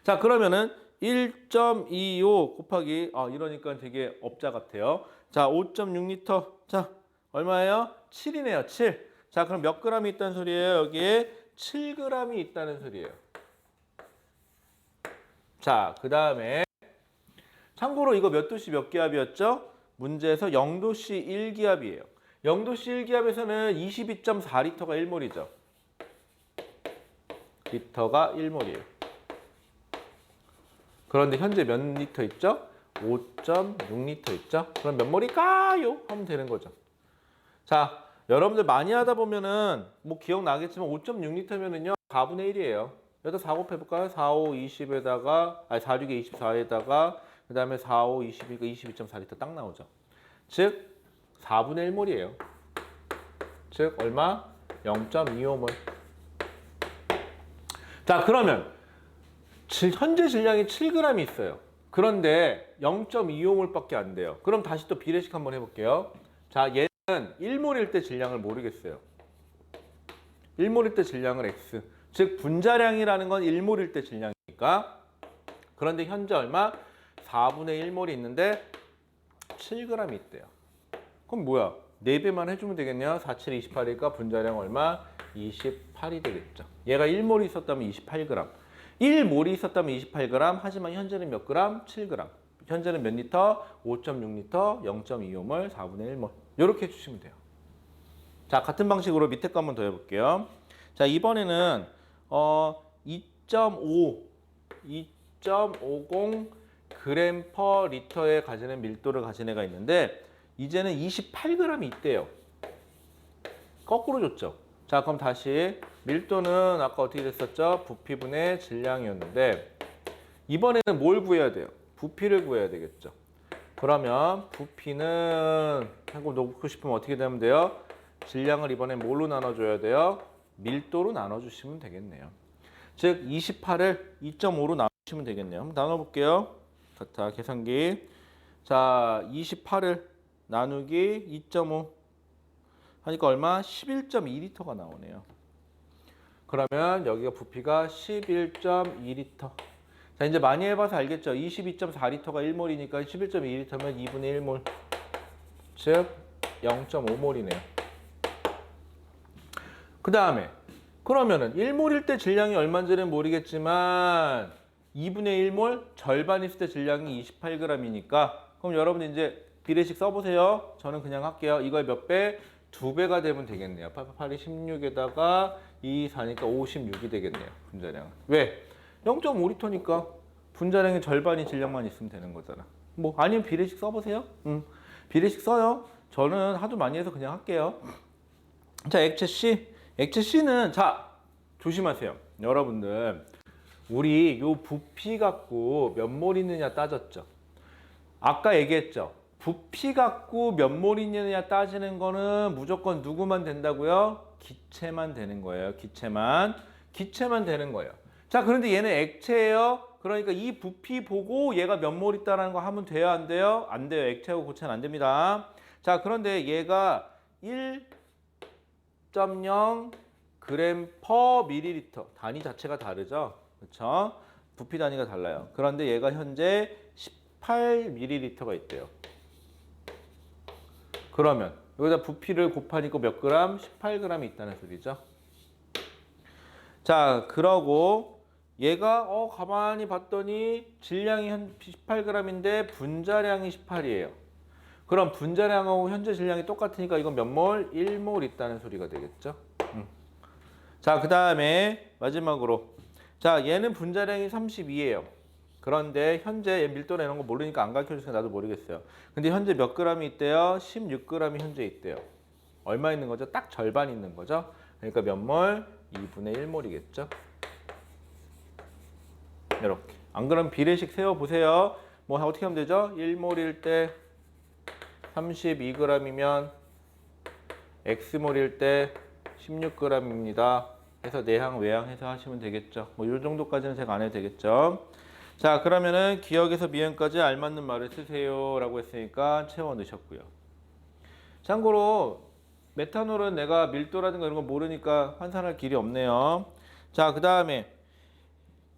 자, 그러면은 1.25 곱하기 이러니까 되게 업자 같아요. 자, 5.6리터. 자, 얼마예요? 7이네요. 7. 자, 그럼 몇 g이 있다는 소리예요? 여기에 7g이 있다는 소리예요. 자, 그 다음에 참고로 이거 몇 도씨 몇 기압이었죠? 문제에서 0도씨 1기압이에요. 0도씨 1기압에서는 22.4리터가 1몰이죠. 리터가 1몰이에요. 그런데 현재 몇 리터 있죠? 5.6리터 있죠? 그럼 몇 몰일까요? 하면 되는 거죠. 자, 여러분들 많이 하다 보면은 뭐 기억나겠지만 5.6리터면은요 4분의 1이에요. 여기다 4 곱해볼까요? 4, 5, 20에다가 4, 6에 24에다가 그 다음에 4, 5, 22가 22.4리터 딱 나오죠. 즉 4분의 1몰이에요. 즉 얼마? 0.25몰. 자, 그러면 현재 질량이 7g이 있어요. 그런데 0.25몰밖에 안 돼요. 그럼 다시 또 비례식 한번 해볼게요. 자, 얘는 1몰일 때 질량을 모르겠어요. 1몰일 때 질량을 X. 즉 분자량이라는 건 1몰일 때 질량이니까. 그런데 현재 얼마? 4분의 1몰이 있는데 7g이 있대요. 그럼 뭐야? 4배만 해주면 되겠네요. 4, 7, 28이니까 분자량 얼마? 28이 되겠죠. 얘가 1몰이 있었다면 28g. 1몰이 있었다면 28g. 하지만 현재는 몇 g? 7g. 현재는 몇 리터? 5.6리터, 0.25몰, 4분의 1몰. 이렇게 해주시면 돼요. 자, 같은 방식으로 밑에 거 한번 더 해볼게요. 자, 이번에는 2.50 g 퍼 리터에 가지는 밀도를 가진 애가 있는데 이제는 28g이 있대요. 거꾸로 줬죠. 자, 그럼 다시 밀도는 아까 어떻게 됐었죠? 부피분의 질량이었는데 이번에는 뭘 구해야 돼요? 부피를 구해야 되겠죠. 그러면 부피는 하고 놓고 싶으면 어떻게 되면 돼요? 질량을 이번에 뭘로 나눠줘야 돼요? 밀도로 나눠주시면 되겠네요. 즉 28을 2.5로 나누시면 되겠네요. 한번 나눠볼게요. 자, 계산기. 자, 28을 나누기 2.5 하니까 얼마? 11.2L가 나오네요. 그러면 여기가 부피가 11.2L. 자, 이제 많이 해봐서 알겠죠? 22.4L가 1몰이니까 11.2L면 2분의 1몰. 즉 0.5몰이네요. 그 다음에 그러면은 1몰일 때 질량이 얼마인지는 모르겠지만 2분의 1몰 절반 있을 때 질량이 28g이니까 그럼 여러분 이제 비례식 써보세요. 저는 그냥 할게요. 이걸 몇 배? 2배가 되면 되겠네요. 8이 16에다가 2, 4니까 56이 되겠네요. 분자량. 왜? 0.5L니까 분자량의 절반이 질량만 있으면 되는 거잖아. 뭐 아니면 비례식 써보세요. 비례식 써요. 저는 하도 많이 해서 그냥 할게요. 자, 액체 C. 액체 C는 자 조심하세요. 여러분들 우리 요 부피 갖고 몇 몰 있느냐 따졌죠. 아까 얘기했죠. 부피 갖고 몇 몰 있느냐 따지는 거는 무조건 누구만 된다고요? 기체만 되는 거예요. 기체만 되는 거예요. 자, 그런데 얘는 액체예요. 그러니까 이 부피 보고 얘가 몇 몰 있다는 거 하면 돼요, 안 돼요? 안 돼요. 액체하고 고체는 안 됩니다. 자, 그런데 얘가 1.0 g per ml 단위 자체가 다르죠. 그렇죠? 부피 단위가 달라요. 그런데 얘가 현재 18ml가 있대요. 그러면 여기다 부피를 곱하니까 몇 그램? 18g이 있다는 소리죠. 자, 그러고 얘가 가만히 봤더니 질량이 18g인데 분자량이 18이에요. 그럼 분자량하고 현재 질량이 똑같으니까 이건 몇 몰? 1몰 있다는 소리가 되겠죠. 자, 그 다음에 마지막으로 자, 얘는 분자량이 32예요. 그런데 현재 얘 밀도나 이런 거 모르니까 안 가르쳐주니까 나도 모르겠어요. 근데 현재 몇 g이 있대요? 16g이 현재 있대요. 얼마 있는 거죠? 딱 절반 있는 거죠. 그러니까 몇 몰? 2분의 1몰이겠죠. 이렇게. 안 그러면 비례식 세워보세요. 뭐 어떻게 하면 되죠? 1몰일 때 32g이면 X몰일 때 16g입니다. 해서 내항 외항 해서 하시면 되겠죠. 뭐 이 정도까지는 제가 안 해도 되겠죠. 자, 그러면은 기억에서 미연까지 알맞는 말을 쓰세요 라고 했으니까 채워 넣으셨고요. 참고로 메탄올은 내가 밀도라든가 이런 거 모르니까 환산할 길이 없네요. 자, 그 다음에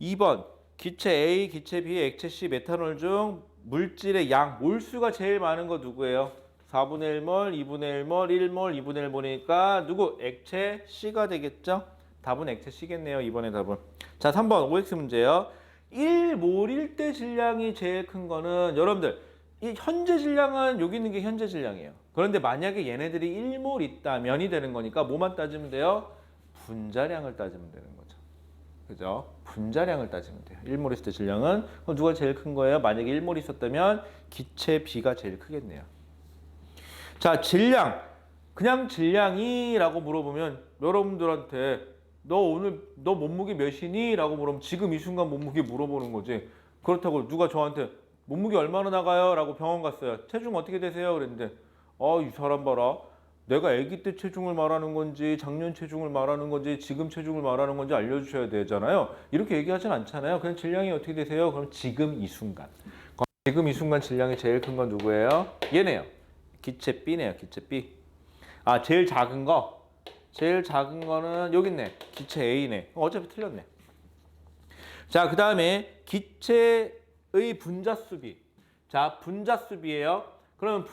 2번 기체 A, 기체 B, 액체 C, 메탄올 중 물질의 양, 몰수가 제일 많은 거 누구예요? 4분의 1몰, 2분의 1몰, 1몰, 2분의 1몰이니까 누구? 액체 C가 되겠죠? 답은 액체 C겠네요. 이번에 답은. 자, 3번 OX 문제요. 1몰일 때 질량이 제일 큰 거는 여러분들 이 현재 질량은 여기 있는 게 현재 질량이에요. 그런데 만약에 얘네들이 1몰 있다면이 되는 거니까 뭐만 따지면 돼요? 분자량을 따지면 되는 거죠. 그죠? 분자량을 따지면 돼요. 1몰 있을 때 질량은 그럼 누가 제일 큰 거예요? 만약에 1몰 있었다면 기체 B가 제일 크겠네요. 자, 질량. 그냥 질량이라고 물어보면 여러분들한테 너 몸무게 몇이니? 라고 물으면 지금 이 순간 몸무게 물어보는 거지. 그렇다고 누가 저한테 몸무게 얼마나 나가요? 라고 병원 갔어요. 체중 어떻게 되세요? 그랬는데 이 사람 봐라. 내가 아기 때 체중을 말하는 건지 작년 체중을 말하는 건지 지금 체중을 말하는 건지 알려주셔야 되잖아요. 이렇게 얘기하진 않잖아요. 그냥 질량이 어떻게 되세요? 그럼 지금 이 순간. 지금 이 순간 질량이 제일 큰 건 누구예요? 얘네요. 기체 B네요. 기체 B. 아, 제일 작은 거. 제일 작은 거는 여기 있네. 기체 A네. 어차피 틀렸네. 자, 그 다음에 기체의 분자수비. 자, 분자수비예요. 그러면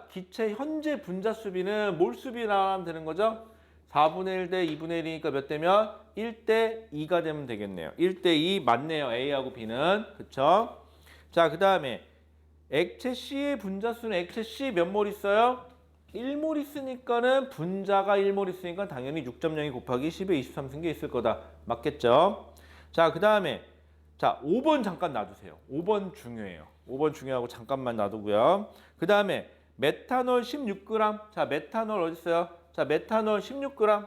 기체 현재 분자수비는 몰수비 나가면 되는 거죠? 4분의 1 대 2분의 1이니까 몇 대면? 1대 2가 되면 되겠네요. 1대 2 맞네요. A하고 B는. 그쵸? 자, 그 다음에 액체 C의 분자수는 액체 C 몇 몰 있어요? 1몰 있으니까는 분자가 1몰 있으니까 당연히 6.02 곱하기 10의 23 승계 있을 거다. 맞겠죠? 자, 그 다음에 자, 5번 잠깐 놔두세요. 5번 중요해요. 5번 중요하고 잠깐만 놔두고요. 그 다음에 메탄올 16g. 자, 메탄올 어디 있어요? 자, 메탄올 16g.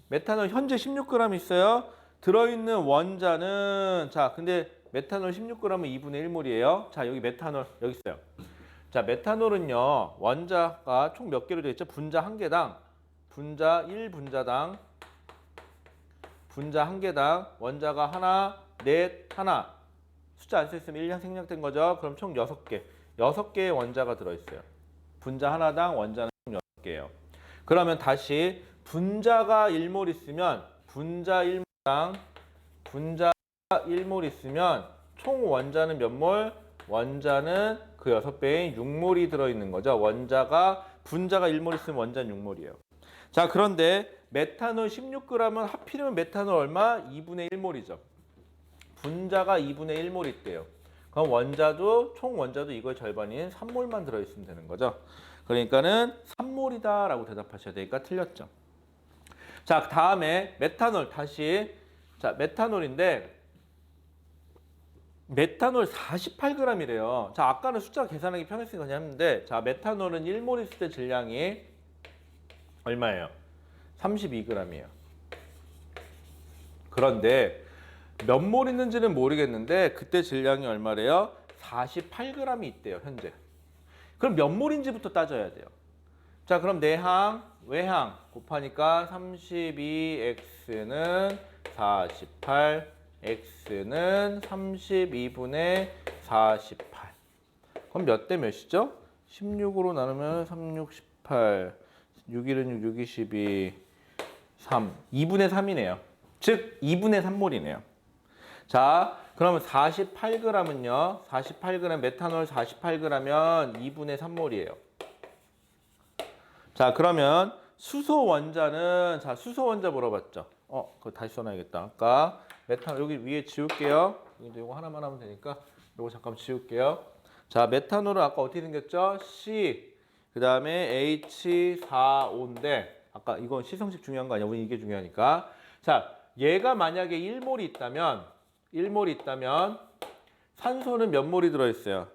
메탄올 현재 16g 있어요. 들어있는 원자는 자, 근데 메탄올 16g은 2분의 1몰이에요. 자, 여기 메탄올 여기 있어요. 자, 메탄올은요. 원자가 총 몇 개로 되어 있죠? 분자 한 개당 분자 1분자당 분자 한 개당 원자가 하나, 넷, 하나. 숫자 안 써있으면 1량 생략된 거죠. 그럼 총 6개. 6개의 원자가 들어있어요. 분자 하나당 원자는 총 6개예요. 그러면 다시 분자가 1몰 있으면 분자 1몰당 분자 1몰 있으면 총 원자는 몇 몰? 원자는 그 6배인 6몰이 들어있는 거죠. 분자가 1몰 있으면 원자는 6몰이에요. 자, 그런데 메탄올 16g은 하필이면 메탄올 얼마? 2분의 1몰이죠. 분자가 2분의 1몰 있대요. 그럼 총 원자도 이거의 절반인 3몰만 들어있으면 되는 거죠. 그러니까는 3몰이다 라고 대답하셔야 되니까 틀렸죠. 자, 다음에 메탄올 다시. 자, 메탄올인데 메탄올 48g이래요. 자, 아까는 숫자 계산하기 편했으니까 그냥 했는데, 자, 메탄올은 1몰 있을 때 질량이 얼마예요? 32g이에요. 그런데 몇 몰 있는지는 모르겠는데 그때 질량이 얼마래요? 48g이 있대요, 현재. 그럼 몇 몰인지부터 따져야 돼요. 자, 그럼 내항, 외항 곱하니까 32x는 48, x는 32분의 48. 그럼 몇 대 몇이죠? 16으로 나누면 3, 6, 18, 6, 1은 6, 6, 2, 12, 3. 2분의 3이네요. 즉 2분의 3몰이네요. 자, 그러면 48g은요. 48g 메탄올 48g면 2분의 3몰이에요. 자, 그러면 수소 원자는, 자, 수소 원자 물어봤죠. 그거 다시 써놔야겠다. 아까 메탄올 여기 위에 지울게요. 여기도 이거 하나만 하면 되니까 이거 잠깐 지울게요. 자, 메탄올은 아까 어떻게 생겼죠? C 그 다음에 H4O인데 아까 이건 시성식 중요한 거 아니야? 우리 이게 중요하니까. 자, 얘가 만약에 1몰이 있다면 산소는 몇 몰이 들어있어요?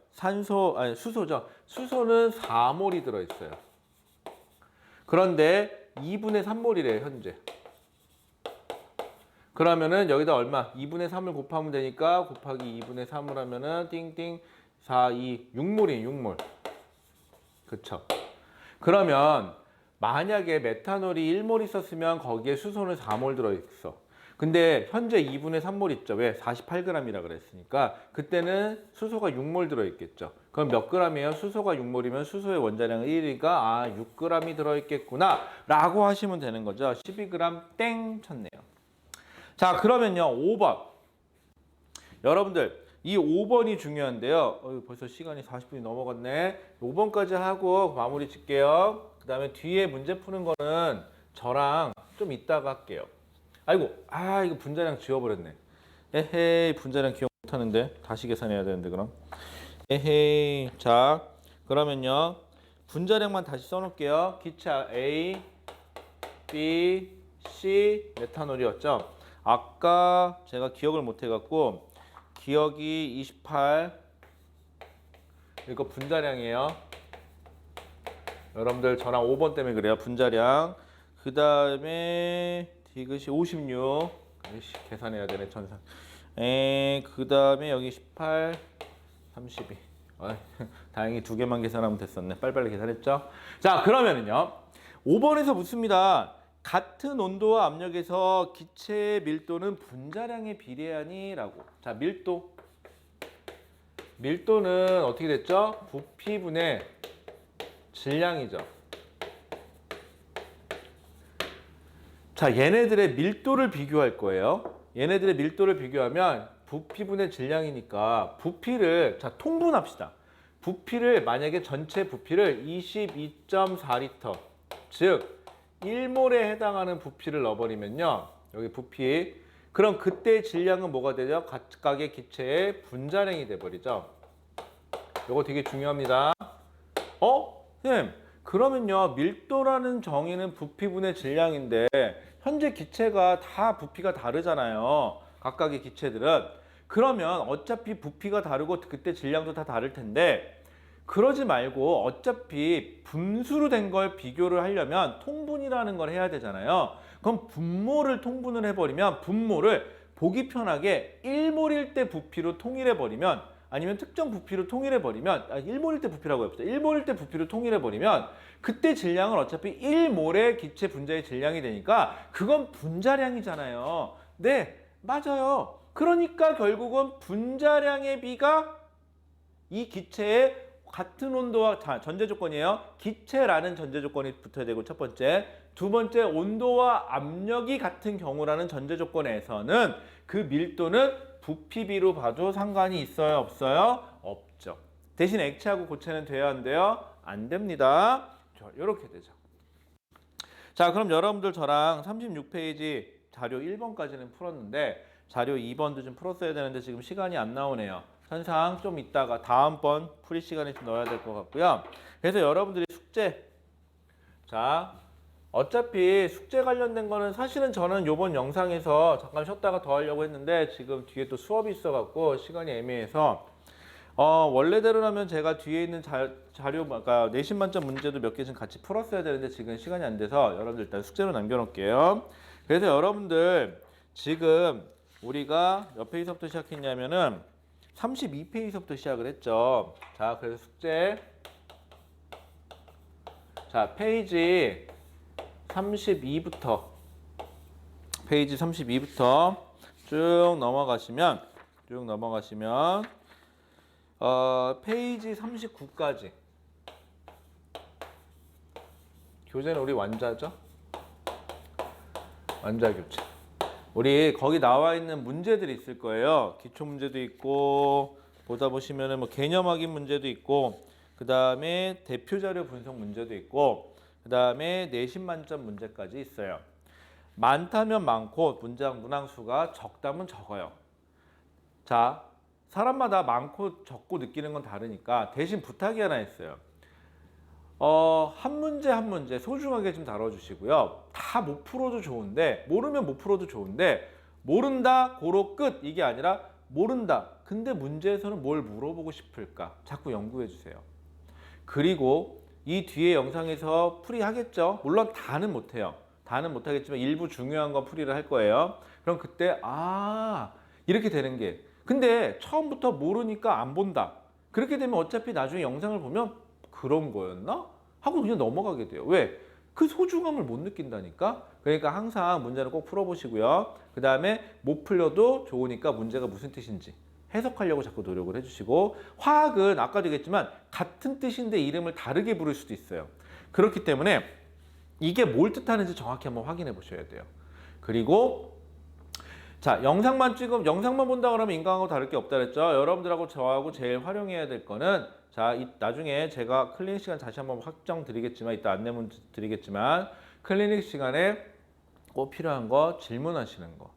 수소죠. 수소는 4몰이 들어있어요. 그런데 2분의 3몰이래요, 현재. 그러면은 여기다 얼마? 2분의 3을 곱하면 되니까 곱하기 2분의 3을 하면은 띵띵 4, 2, 6몰이에요, 6몰. 그쵸? 그러면 만약에 메탄올이 1몰 있었으면 거기에 수소는 4몰 들어있어. 근데 현재 2분의 3몰 있죠. 왜? 48g이라 그랬으니까 그때는 수소가 6몰 들어있겠죠. 그럼 몇 g이에요? 수소가 6몰이면 수소의 원자량은 1이니까 6g이 들어있겠구나 라고 하시면 되는 거죠. 12g 땡 쳤네요. 자, 그러면요 5번. 여러분들 이 5번이 중요한데요. 벌써 시간이 40분이 넘어갔네. 5번까지 하고 마무리 짓게요. 그 다음에 뒤에 문제 푸는 거는 저랑 좀 이따가 할게요. 아이고, 이거 분자량 지워버렸네. 에헤이, 분자량 기억 못하는데 다시 계산해야 되는데 그럼. 에헤이. 자, 그러면요 분자량만 다시 써놓을게요. 기차 A, B, C 메탄올이었죠. 아까 제가 기억을 못해갖고 기억이 28 이거 분자량이에요. 여러분들 저랑 5번 때문에 그래요. 분자량. 그 다음에 디귿이 56. 계산해야 되네, 천상. 그 다음에 여기 18, 32. 다행히 2개만 계산하면 됐었네. 빨리빨리 계산했죠? 자, 그러면은요. 5번에서 묻습니다. 같은 온도와 압력에서 기체의 밀도는 분자량에 비례하니? 라고. 자, 밀도는 어떻게 됐죠? 부피분의 질량이죠. 자, 얘네들의 밀도를 비교할 거예요. 얘네들의 밀도를 비교하면 부피분의 질량이니까 부피를, 자, 통분합시다. 부피를 만약에 전체 부피를 22.4리터, 즉 1몰에 해당하는 부피를 넣어버리면요. 여기 부피. 그럼 그때 질량은 뭐가 되죠? 각각의 기체의 분자량이 돼버리죠. 이거 되게 중요합니다. 선생님, 그러면요. 밀도라는 정의는 부피분의 질량인데 현재 기체가 다 부피가 다르잖아요. 각각의 기체들은. 그러면 어차피 부피가 다르고 그때 질량도 다 다를 텐데 그러지 말고 어차피 분수로 된 걸 비교를 하려면 통분이라는 걸 해야 되잖아요. 그럼 분모를 통분을 해버리면 분모를 보기 편하게 일몰일 때 부피로 통일해버리면, 아니면 특정 부피로 통일해버리면, 일몰일 때 부피라고 해봅시다. 일몰일 때 부피로 통일해버리면 그때 질량은 어차피 1몰의 기체 분자의 질량이 되니까 그건 분자량이잖아요. 네, 맞아요. 그러니까 결국은 분자량의 비가 이 기체의 같은 온도와, 자, 전제 조건이에요. 기체라는 전제 조건이 붙어야 되고, 첫 번째. 두 번째, 온도와 압력이 같은 경우라는 전제 조건에서는 그 밀도는 부피비로 봐도 상관이 있어요, 없어요? 없죠. 대신 액체하고 고체는 돼야 안 돼요? 안 됩니다. 이렇게 되죠. 자, 그럼 여러분들 저랑 36페이지 자료 1번까지는 풀었는데 자료 2번도 좀 풀었어야 되는데 지금 시간이 안 나오네요. 현상 좀 이따가 다음번 풀이 시간에 좀 넣어야 될 것 같고요. 그래서 여러분들이 숙제, 자, 어차피 숙제 관련된 거는 사실은 저는 요번 영상에서 잠깐 쉬었다가 더 하려고 했는데 지금 뒤에 또 수업이 있어갖고 시간이 애매해서 원래대로라면 제가 뒤에 있는 자료, 그러니까 내신 만점 문제도 몇 개 좀 같이 풀었어야 되는데 지금 시간이 안 돼서 여러분들 일단 숙제로 남겨놓을게요. 그래서 여러분들 지금 우리가 몇 페이지서부터 시작했냐면은 32페이지서부터 시작을 했죠. 자, 그래서 숙제, 자, 페이지 32부터 쭉 넘어가시면 페이지 39까지 교재는 우리 완자죠? 완자 교재. 우리 거기 나와 있는 문제들이 있을 거예요. 기초 문제도 있고, 보다 보시면은 뭐 개념 확인 문제도 있고, 그 다음에 대표 자료 분석 문제도 있고, 그 다음에 내신 만점 문제까지 있어요. 많다면 많고 문항수가 적다면 적어요. 자, 사람마다 많고 적고 느끼는 건 다르니까 대신 부탁이 하나 있어요. 한 문제 소중하게 좀 다뤄주시고요. 다 못 풀어도 좋은데, 모르면 못 풀어도 좋은데, 모른다, 고로 끝! 이게 아니라, 모른다. 근데 문제에서는 뭘 물어보고 싶을까? 자꾸 연구해 주세요. 그리고 이 뒤에 영상에서 풀이하겠죠? 물론 다는 못해요. 다는 못하겠지만 일부 중요한 거 풀이를 할 거예요. 그럼 그때, 이렇게 되는 게. 근데 처음부터 모르니까 안 본다. 그렇게 되면 어차피 나중에 영상을 보면 그런 거였나? 하고 그냥 넘어가게 돼요. 왜? 그 소중함을 못 느낀다니까? 그러니까 항상 문제를 꼭 풀어보시고요. 그 다음에 못 풀려도 좋으니까 문제가 무슨 뜻인지 해석하려고 자꾸 노력을 해주시고, 화학은 아까도 얘기했지만 같은 뜻인데 이름을 다르게 부를 수도 있어요. 그렇기 때문에 이게 뭘 뜻하는지 정확히 한번 확인해 보셔야 돼요. 그리고 자, 영상만 본다 그러면 인강하고 다를 게 없다 그랬죠. 여러분들하고 저하고 제일 활용해야 될 거는, 자, 나중에 제가 클리닉 시간 다시 한번 확정 드리겠지만, 이따 안내문 드리겠지만, 클리닉 시간에 꼭 필요한 거 질문하시는 거.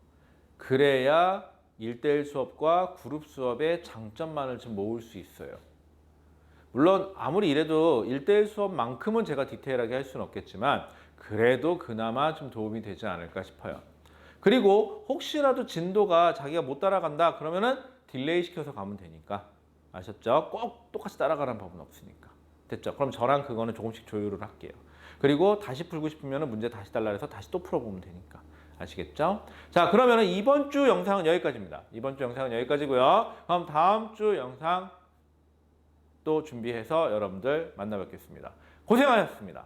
그래야 1대1 수업과 그룹 수업의 장점만을 좀 모을 수 있어요. 물론 아무리 이래도 1대1 수업만큼은 제가 디테일하게 할 수는 없겠지만 그래도 그나마 좀 도움이 되지 않을까 싶어요. 그리고 혹시라도 진도가 자기가 못 따라간다 그러면은 딜레이 시켜서 가면 되니까. 아셨죠? 꼭 똑같이 따라가라는 법은 없으니까. 됐죠? 그럼 저랑 그거는 조금씩 조율을 할게요. 그리고 다시 풀고 싶으면 문제 다시 달라 해서 다시 또 풀어보면 되니까. 아시겠죠? 자, 그러면 이번 주 영상은 여기까지입니다. 이번 주 영상은 여기까지고요. 그럼 다음 주 영상 또 준비해서 여러분들 만나 뵙겠습니다. 고생하셨습니다.